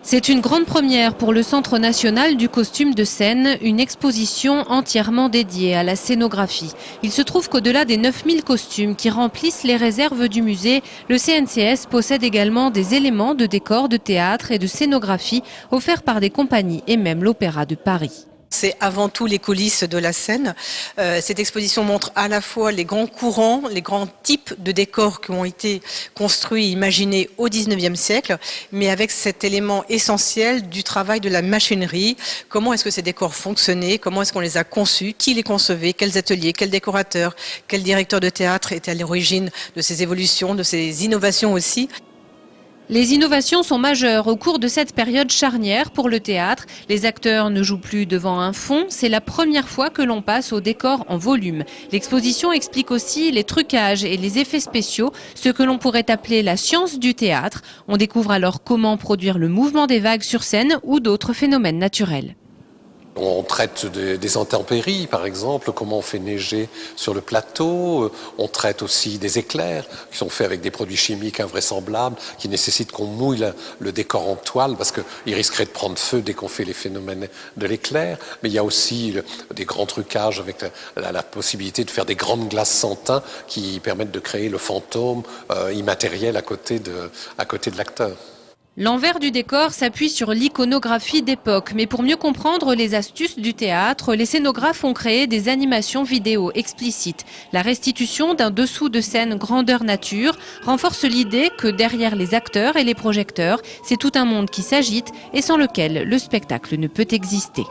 C'est une grande première pour le Centre national du costume de scène, une exposition entièrement dédiée à la scénographie. Il se trouve qu'au-delà des 9000 costumes qui remplissent les réserves du musée, le CNCS possède également des éléments de décor de théâtre et de scénographie offerts par des compagnies et même l'Opéra de Paris. C'est avant tout les coulisses de la scène. Cette exposition montre à la fois les grands courants, les grands types de décors qui ont été construits, imaginés au XIXe siècle, mais avec cet élément essentiel du travail de la machinerie. Comment est-ce que ces décors fonctionnaient? Comment est-ce qu'on les a conçus? Qui les concevait? Quels ateliers? Quels décorateurs? Quel directeur de théâtre était à l'origine de ces évolutions, de ces innovations aussi? Les innovations sont majeures au cours de cette période charnière pour le théâtre. Les acteurs ne jouent plus devant un fond. C'est la première fois que l'on passe au décor en volume. L'exposition explique aussi les trucages et les effets spéciaux, ce que l'on pourrait appeler la science du théâtre. On découvre alors comment produire le mouvement des vagues sur scène ou d'autres phénomènes naturels. On traite des intempéries, par exemple, comment on fait neiger sur le plateau. On traite aussi des éclairs qui sont faits avec des produits chimiques invraisemblables, qui nécessitent qu'on mouille le décor en toile parce qu'il risquerait de prendre feu dès qu'on fait les phénomènes de l'éclair. Mais il y a aussi des grands trucages avec la possibilité de faire des grandes glaces sans teint qui permettent de créer le fantôme immatériel à côté de l'acteur. L'envers du décor s'appuie sur l'iconographie d'époque, mais pour mieux comprendre les astuces du théâtre, les scénographes ont créé des animations vidéo explicites. La restitution d'un dessous de scène grandeur nature renforce l'idée que derrière les acteurs et les projecteurs, c'est tout un monde qui s'agite et sans lequel le spectacle ne peut exister.